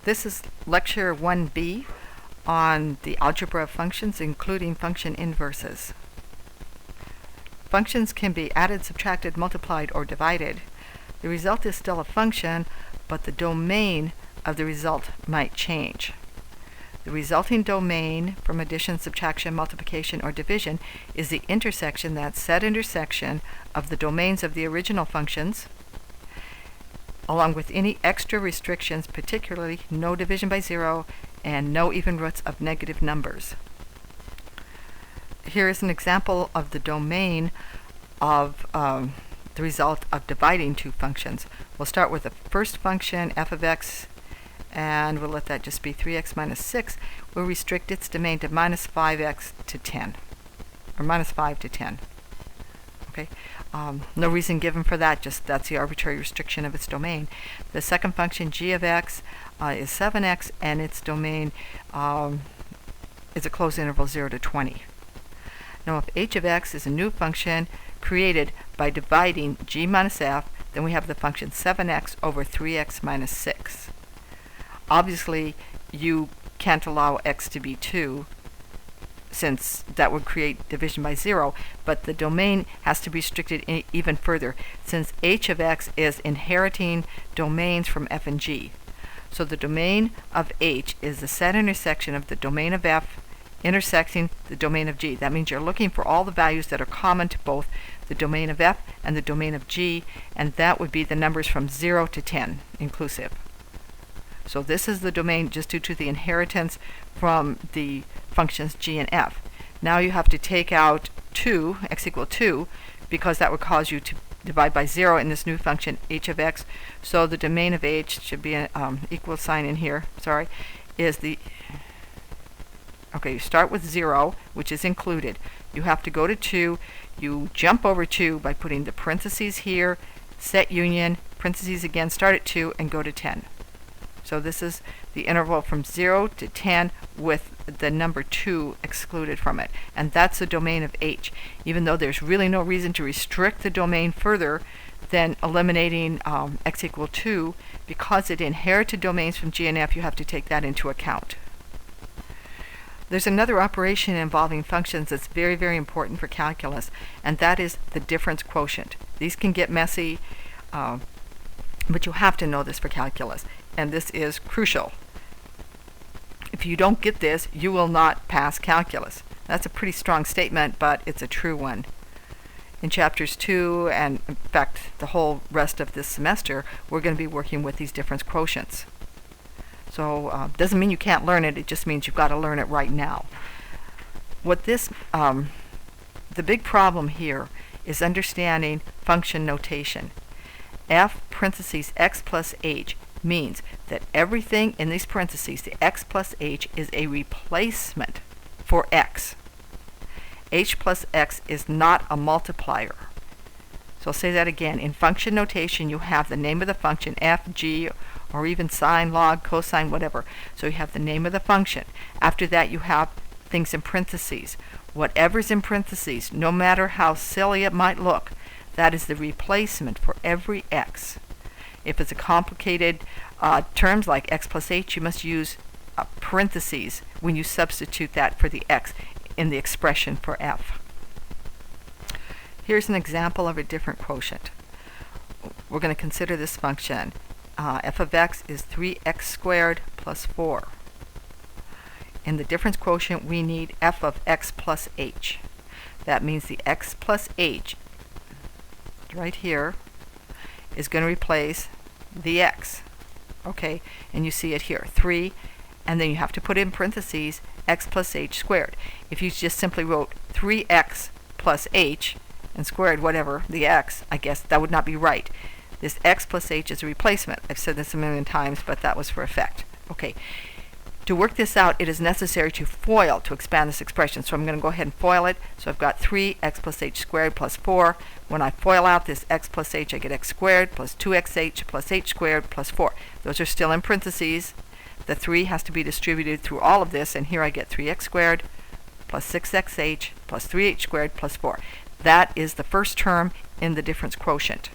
This is lecture 1B on the algebra of functions, including function inverses. Functions can be added, subtracted, multiplied, or divided. The result is still a function, but the domain of the result might change. The resulting domain from addition, subtraction, multiplication, or division is the intersection, that set intersection, of the domains of the original functions, along with any extra restrictions, particularly no division by zero and no even roots of negative numbers. Here is an example of the domain of the result of dividing two functions. We'll start with the first function, f of x, and we'll let that just be 3x minus 6. We'll restrict its domain to minus 5x to 10, or minus 5 to 10. Okay. No reason given for that, just that's the arbitrary restriction of its domain. The second function, g of x, is 7x, and its domain is a closed interval 0 to 20. Now, if h of x is a new function created by dividing g minus f, then we have the function 7x over 3x minus 6. Obviously, you can't allow x to be 2, since that would create division by 0, but the domain has to be restricted even further, since h of x is inheriting domains from f and g. So the domain of h is the set intersection of the domain of f intersecting the domain of g. That means you're looking for all the values that are common to both the domain of f and the domain of g, and that would be the numbers from 0 to 10 inclusive. So this is the domain just due to the inheritance from the functions g and f. Now you have to take out 2, x equal 2, because that would cause you to divide by 0 in this new function h of x. So the domain of h should be an equal sign in here, sorry, is the, okay, you start with 0, which is included. You have to go to 2. You jump over 2 by putting the parentheses here, set union, parentheses again, start at 2, and go to 10. So this is the interval from 0 to 10 with the number 2 excluded from it. And that's the domain of h, even though there's really no reason to restrict the domain further than eliminating x equal 2. Because it inherited domains from g and f, you have to take that into account. There's another operation involving functions that's very, very important for calculus, and that is the difference quotient. These can get messy, but you have to know this for calculus, and this is crucial. If you don't get this, you will not pass calculus. That's a pretty strong statement, but it's a true one. In chapters 2, and in fact the whole rest of this semester, we're going to be working with these difference quotients. So doesn't mean you can't learn it, it just means you've got to learn it right now. What this, the big problem here is understanding function notation. F parentheses x plus h means that everything in these parentheses, the x plus h, is a replacement for x. H plus x is not a multiplier. So I'll say that again. In function notation, you have the name of the function, f, g, or even sine, log, cosine, whatever. So you have the name of the function. After that, you have things in parentheses. Whatever's in parentheses, no matter how silly it might look, that is the replacement for every x. If it's a complicated terms like x plus h, you must use parentheses when you substitute that for the x in the expression for f. Here's an example of a different quotient. We're going to consider this function. F of x is 3x squared plus 4. In the difference quotient, we need f of x plus h. That means the x plus h right here is going to replace the x. Okay, and you see it here, 3, and then you have to put in parentheses x plus h squared. If you just simply wrote 3x plus h and squared whatever, the x, I guess that would not be right. This x plus h is a replacement. I've said this a million times, but that was for effect. Okay. To work this out, it is necessary to FOIL to expand this expression. So I'm going to go ahead and FOIL it. So I've got 3x plus h squared plus 4. When I FOIL out this x plus h, I get x squared plus 2xh plus h squared plus 4. Those are still in parentheses. The 3 has to be distributed through all of this, and here I get 3x squared plus 6xh plus 3h squared plus 4. That is the first term in the difference quotient.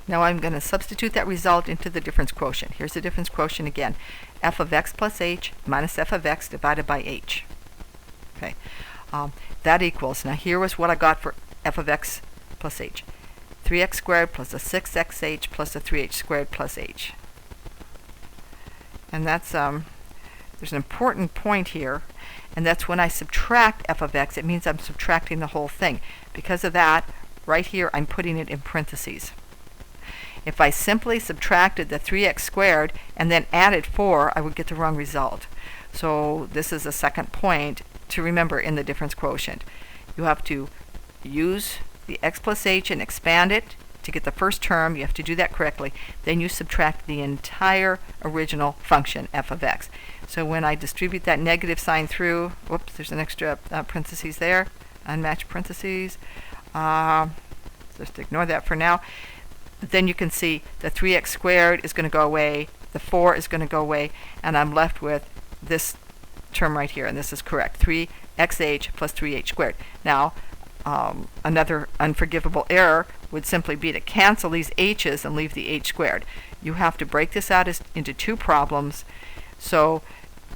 Now I'm going to substitute that result into the difference quotient. Here's the difference quotient again. F of x plus h minus f of x divided by h. Okay, that equals, now here was what I got for f of x plus h. 3x squared plus a 6xh plus a 3h squared plus h. And that's, there's an important point here, and that's when I subtract f of x, it means I'm subtracting the whole thing. Because of that, right here I'm putting it in parentheses. If I simply subtracted the 3x squared and then added 4, I would get the wrong result. So this is a second point to remember in the difference quotient. You have to use the x plus h and expand it to get the first term. You have to do that correctly. Then you subtract the entire original function, f of x. So when I distribute that negative sign through, whoops, there's an extra parentheses there, unmatched parentheses. Just ignore that for now. Then you can see the 3x squared is going to go away, the 4 is going to go away, and I'm left with this term right here, and this is correct, 3xh plus 3h squared. Now, another unforgivable error would simply be to cancel these h's and leave the h squared. You have to break this out into two problems. So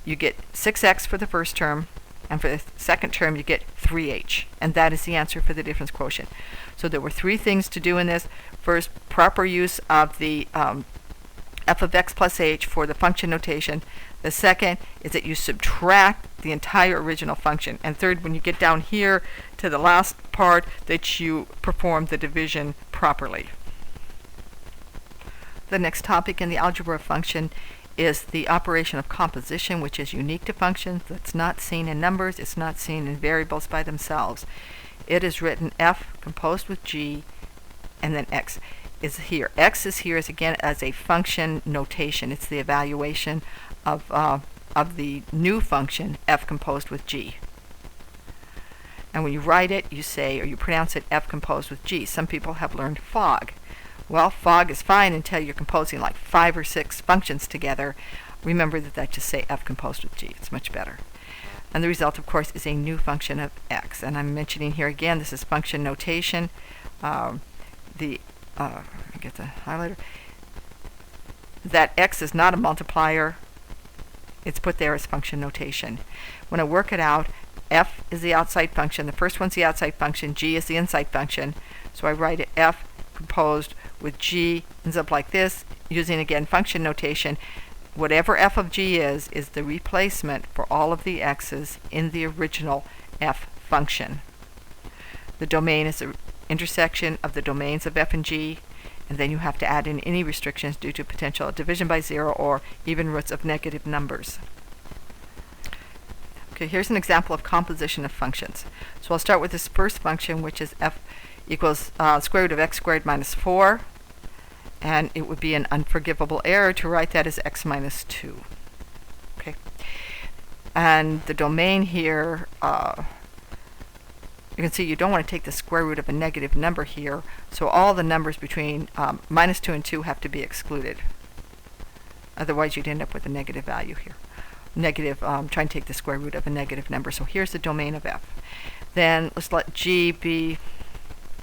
you get 6x for the first term, and for the second term you get 3h, and that is the answer for the difference quotient. So there were three things to do in this. First, proper use of the f of x plus h for the function notation. The second is that you subtract the entire original function. And third, when you get down here to the last part, that you perform the division properly. The next topic in the algebra of function is the operation of composition, which is unique to functions. That's not seen in numbers. It's not seen in variables by themselves. It is written f composed with g, and then x is here. X is here as again as a function notation. It's the evaluation of the new function f composed with g. And when you write it, you say, or you pronounce it f composed with g. Some people have learned fog. Well, fog is fine until you're composing like 5 or 6 functions together. Remember that just say f composed with g. It's much better. And the result, of course, is a new function of x. And I'm mentioning here again, this is function notation. Let me get the highlighter. That x is not a multiplier. It's put there as function notation. When I work it out, f is the outside function. The first one's the outside function. G is the inside function. So I write it f composed with g, ends up like this, using again function notation. Whatever f of g is the replacement for all of the x's in the original f function. The domain is the intersection of the domains of f and g, and then you have to add in any restrictions due to potential division by zero or even roots of negative numbers. Okay, here's an example of composition of functions. So I'll start with this first function, which is f equals square root of x squared minus 4. And it would be an unforgivable error to write that as x minus 2. Okay. And the domain here, you can see you don't want to take the square root of a negative number here, so all the numbers between minus 2 and 2 have to be excluded. Otherwise you'd end up with a negative value here. Negative, try and take the square root of a negative number. So here's the domain of f. Then let's let g be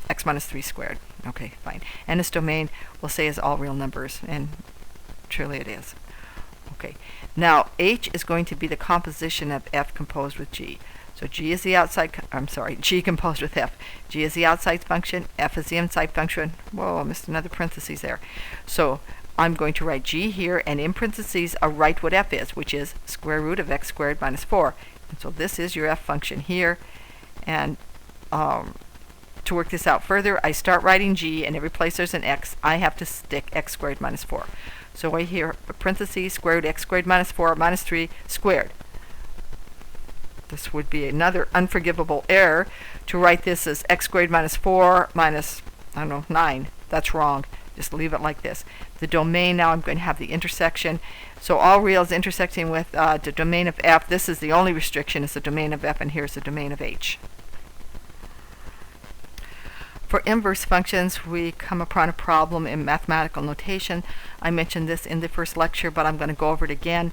x minus 3 squared. Okay, fine. And this domain we'll say is all real numbers, and truly it is. Okay. Now h is going to be the composition of f composed with g. So g is the outside, g composed with f. G is the outside function, f is the inside function. Whoa, I missed another parentheses there. So I'm going to write g here, and in parentheses I'll write what f is, which is square root of x squared minus 4. And so this is your f function here. And to work this out further, I start writing g, and every place there's an x, I have to stick x squared minus 4. So I here, parentheses, square root x squared minus 4 minus 3 squared. This would be another unforgivable error to write this as x squared minus 4 minus, 9. That's wrong. Just leave it like this. The domain, now I'm going to have the intersection. So all reals intersecting with the domain of f. This is the only restriction, is the domain of f, and here's the domain of h. For inverse functions, we come upon a problem in mathematical notation. I mentioned this in the first lecture, but I'm going to go over it again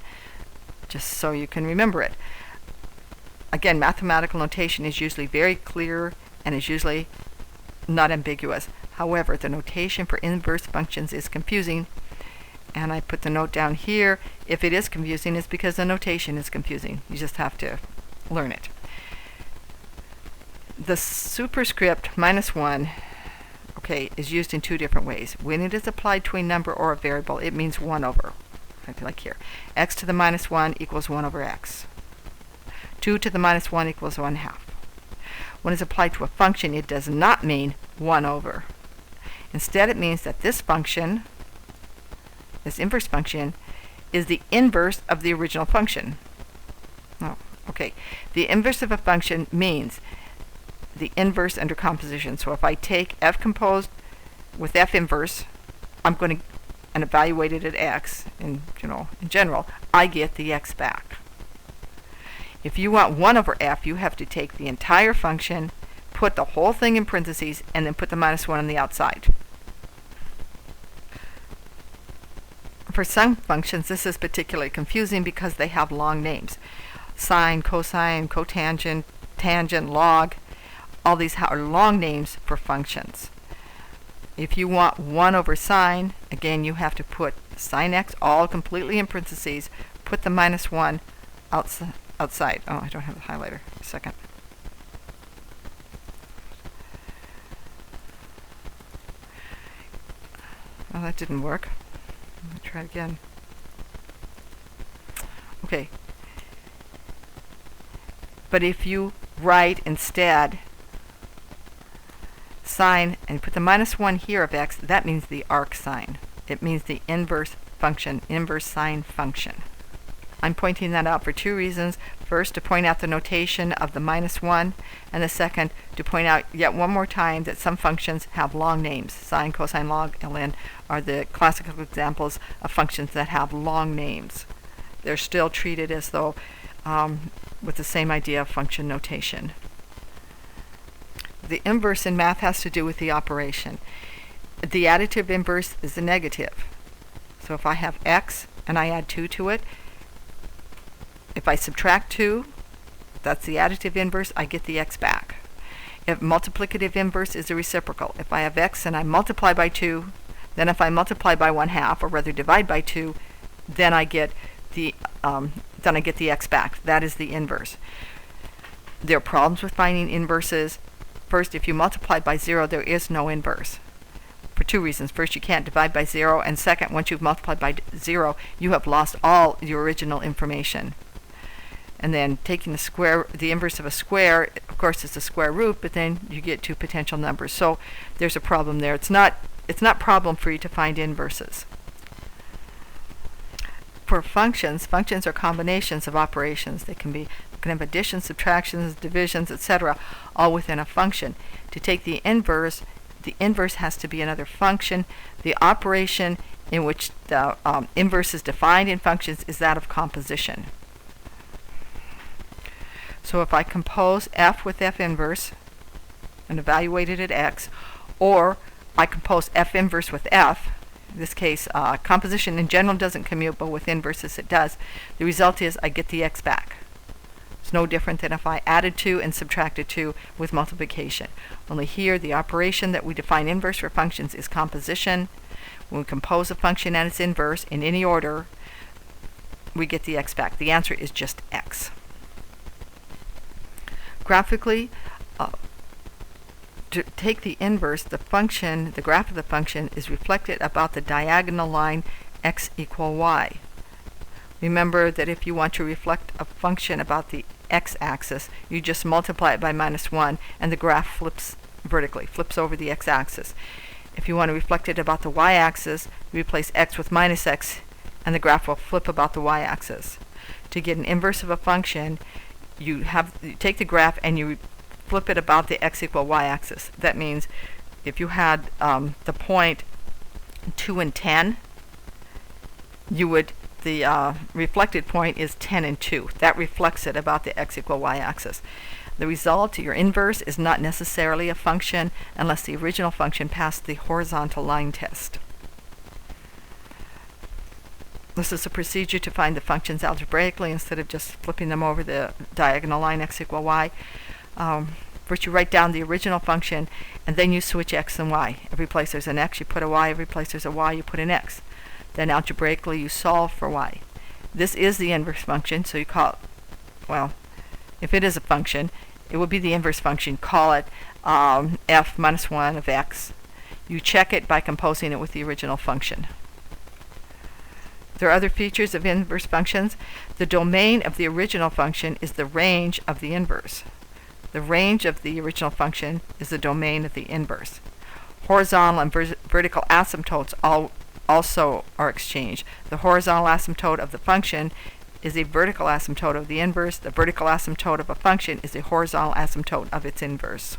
just so you can remember it. Again, mathematical notation is usually very clear and is usually not ambiguous. However, the notation for inverse functions is confusing, and I put the note down here. If it is confusing, it's because the notation is confusing. You just have to learn it. The superscript -1, okay, is used in two different ways. When it is applied to a number or a variable, it means 1 over. Like here, x to the -1 equals 1 over x. 2 to the -1 equals 1/2. When it's applied to a function, it does not mean 1 over. Instead, it means that this function, this inverse function, is the inverse of the original function. Oh, okay. The inverse of a function means the inverse under composition. So if I take f composed with f inverse, I'm going to and evaluate it at x, in general, I get the x back. If you want 1 over f, you have to take the entire function, put the whole thing in parentheses, and then put the -1 on the outside. For some functions, this is particularly confusing because they have long names. Sine, cosine, cotangent, tangent, log, all these are long names for functions. If you want 1 over sine, again, you have to put sine x all completely in parentheses, put the -1 outside. Oh, I don't have the highlighter. A second. Oh, that didn't work. Let me try it again. Okay. But if you write instead sine and put the -1 here of x, that means the arc sine. It means the inverse function, inverse sine function. I'm pointing that out for two reasons. First, to point out the notation of the -1, and the second, to point out yet one more time that some functions have long names. Sine, cosine, log, ln are the classical examples of functions that have long names. They're still treated as though with the same idea of function notation. The inverse in math has to do with the operation. The additive inverse is the negative. So if I have x and I add 2 to it, if I subtract 2, that's the additive inverse, I get the x back. If multiplicative inverse is a reciprocal. If I have x and I multiply by 2, then if I multiply by 1/2, or rather divide by 2, then I get the x back. That is the inverse. There are problems with finding inverses. First, if you multiply by 0, there is no inverse. For two reasons. First, you can't divide by 0, and second, once you've multiplied by 0, you have lost all your original information. And then taking the inverse of a square, of course, it's a square root, but then you get two potential numbers. So there's a problem there. It's not problem free to find inverses. For functions are combinations of operations. They can have additions, subtractions, divisions, etc., all within a function. To take the inverse has to be another function. The operation in which the inverse is defined in functions is that of composition. So if I compose f with f inverse and evaluate it at x, or I compose f inverse with f, in this case, composition in general doesn't commute, but with inverses it does, the result is I get the x back. It's no different than if I added 2 and subtracted 2 with multiplication. Only here, the operation that we define inverse for functions is composition. When we compose a function and its inverse in any order, we get the x back. The answer is just x. Graphically, to take the inverse, the graph of the function is reflected about the diagonal line x equal y. Remember that if you want to reflect a function about the x-axis, you just multiply it by -1 and the graph flips vertically, flips over the x-axis. If you want to reflect it about the y-axis, you replace x with -x and the graph will flip about the y-axis. To get an inverse of a function, you take the graph and you flip it about the x equal y-axis. That means if you had the point 2 and 10, the reflected point is 10 and 2. That reflects it about the x equal y-axis. The result, your inverse, is not necessarily a function unless the original function passed the horizontal line test. This is a procedure to find the functions algebraically instead of just flipping them over the diagonal line x equal y. First you write down the original function, and then you switch x and y. Every place there's an x, you put a y. Every place there's a y, you put an x. Then algebraically you solve for y. This is the inverse function, so you call it, well, if it is a function, it would be the inverse function. Call it f minus 1 of x. You check it by composing it with the original function. There are other features of inverse functions. The domain of the original function is the range of the inverse. The range of the original function is the domain of the inverse. Horizontal and vertical asymptotes also are exchanged. The horizontal asymptote of the function is a vertical asymptote of the inverse. The vertical asymptote of a function is a horizontal asymptote of its inverse.